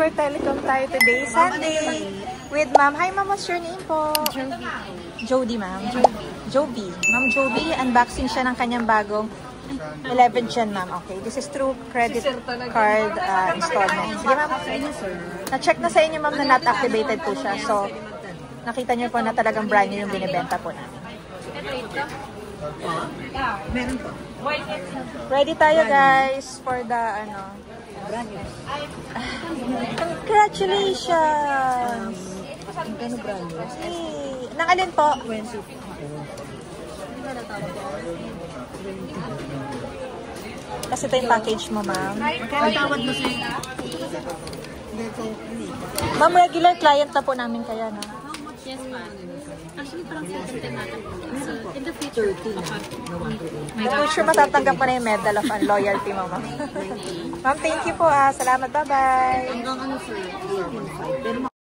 Super Telecom tayo today, Sunday, with Ma'am. Hi, Ma'am. What's your name po? Jody, Ma'am. Joby. Ma'am Joby, unboxing siya ng kanyang bagong 11 Gen, Ma'am. Okay, this is through credit card installment. Sige, Ma'am. Na-check na sa inyo, Ma'am, na not activated po siya. So, nakita niyo po na talagang brand new yung binibenta po namin. Meron po. Ready tayo, guys, for the, Congratulations! Magkano brand new? Hey, nang alin po? 20. Kasi ito yung package mo, Ma'am. Magkano mo siya? Ma'am, regular client na po namin kaya, no? Yes, ma'am. Actually, parang second time natin. So, in the future, In the future, matatanggap mo na yung Medal of Loyalty mo, Ma'am. Ma'am, thank you po. Salamat. Bye-bye. Hanggang ano, sir?